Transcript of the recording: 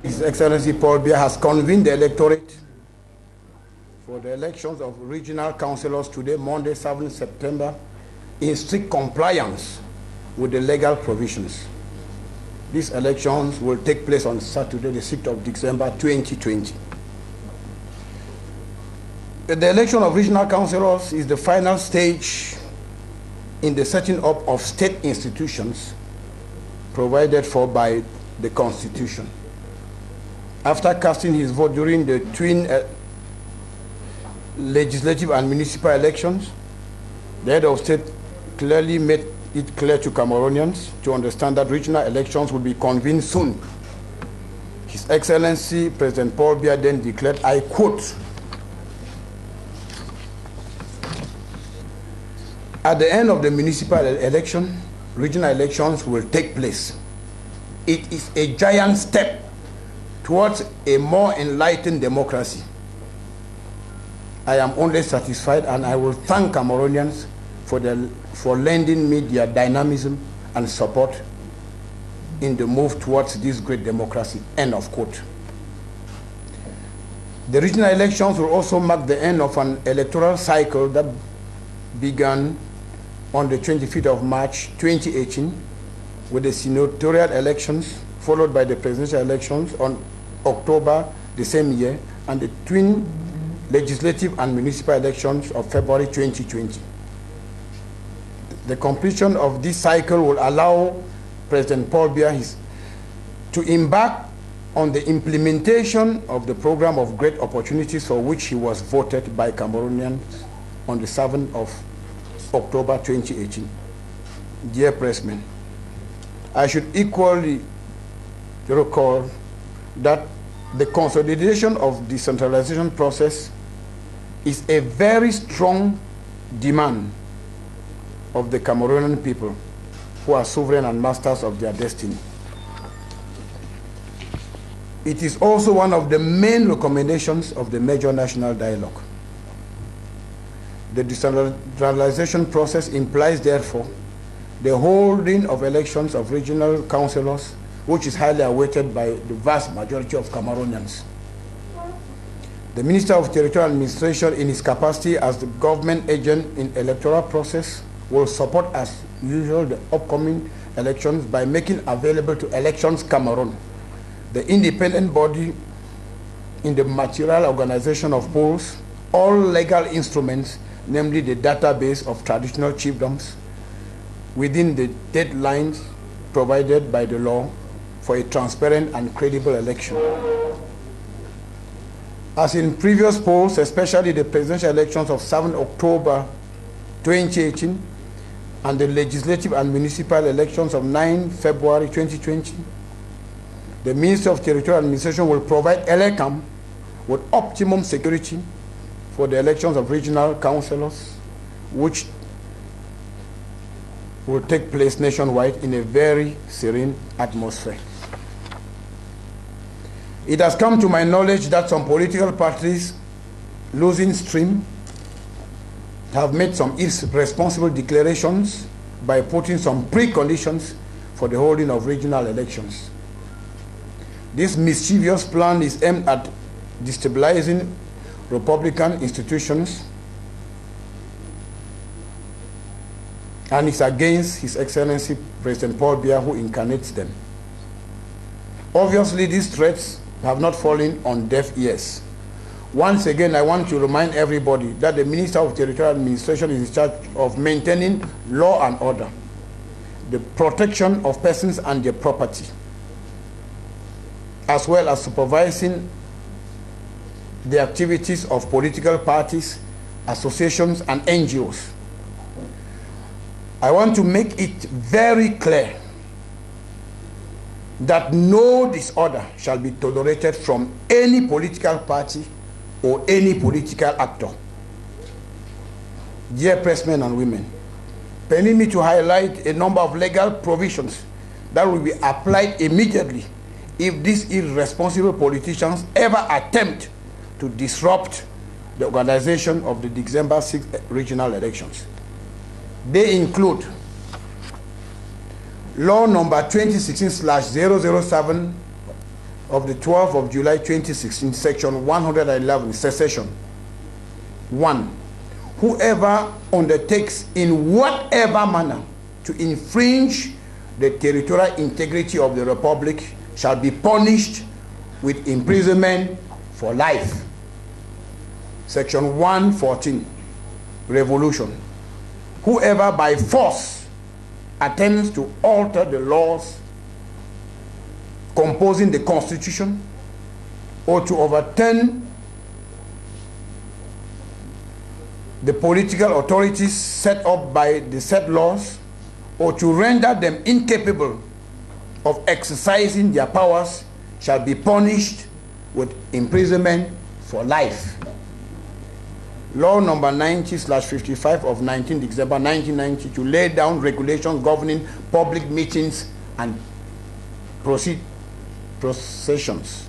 His Excellency Paul Biya has convened the electorate for the elections of regional councillors today, Monday, 7 September, in strict compliance with the legal provisions. These elections will take place on Saturday, the 6th of December, 2020. The election of regional councillors is the final stage in the setting up of state institutions provided for by the Constitution. After casting his vote during the twin legislative and municipal elections, the head of state clearly made it clear to Cameroonians to understand that regional elections will be convened soon. His Excellency President Paul Biya then declared, I quote, "At the end of the municipal election, regional elections will take place. It is a giant step towards a more enlightened democracy. I am only satisfied, and I will thank Cameroonians for lending me their dynamism and support in the move towards this great democracy." End of quote. The regional elections will also mark the end of an electoral cycle that began on the 25th of March 2018 with the senatorial elections, followed by the presidential elections on October the same year, and the twin legislative and municipal elections of February 2020. The completion of this cycle will allow President Paul Biya to embark on the implementation of the program of great opportunities for which he was voted by Cameroonians on the 7th of October 2018. Dear pressmen, I should equally recall that the consolidation of the decentralization process is a very strong demand of the Cameroonian people, who are sovereign and masters of their destiny. It is also one of the main recommendations of the major national dialogue. The decentralization process implies, therefore, the holding of elections of regional councillors, which is highly awaited by the vast majority of Cameroonians. The Minister of Territorial Administration, in his capacity as the government agent in electoral process, will support as usual the upcoming elections by making available to Elections Cameroon, the independent body in the material organization of polls, all legal instruments, namely the database of traditional chiefdoms, within the deadlines provided by the law for a transparent and credible election. As in previous polls, especially the presidential elections of 7 October 2018 and the legislative and municipal elections of 9 February 2020, the Minister of Territorial Administration will provide ELECAM with optimum security for the elections of regional councillors, which will take place nationwide in a very serene atmosphere. It has come to my knowledge that some political parties, losing stream, have made some irresponsible declarations by putting some preconditions for the holding of regional elections. This mischievous plan is aimed at destabilizing Republican institutions and is against His Excellency President Paul Biya, who incarnates them. Obviously, these threats have not fallen on deaf ears. Once again, I want to remind everybody that the Minister of Territorial Administration is in charge of maintaining law and order, the protection of persons and their property, as well as supervising the activities of political parties, associations, and NGOs. I want to make it very clear that no disorder shall be tolerated from any political party or any political actor. Dear pressmen and women, permit me to highlight a number of legal provisions that will be applied immediately if these irresponsible politicians ever attempt to disrupt the organization of the December 6th regional elections. They include Law number 2016/007 of the 12th of July 2016, section 111, secession. 1. Whoever undertakes in whatever manner to infringe the territorial integrity of the Republic shall be punished with imprisonment for life. Section 114, revolution. Whoever by force attempts to alter the laws composing the Constitution or to overturn the political authorities set up by the said laws, or to render them incapable of exercising their powers, shall be punished with imprisonment for life. Law number 90/55 of 19 December 1990 to lay down regulations governing public meetings and processions.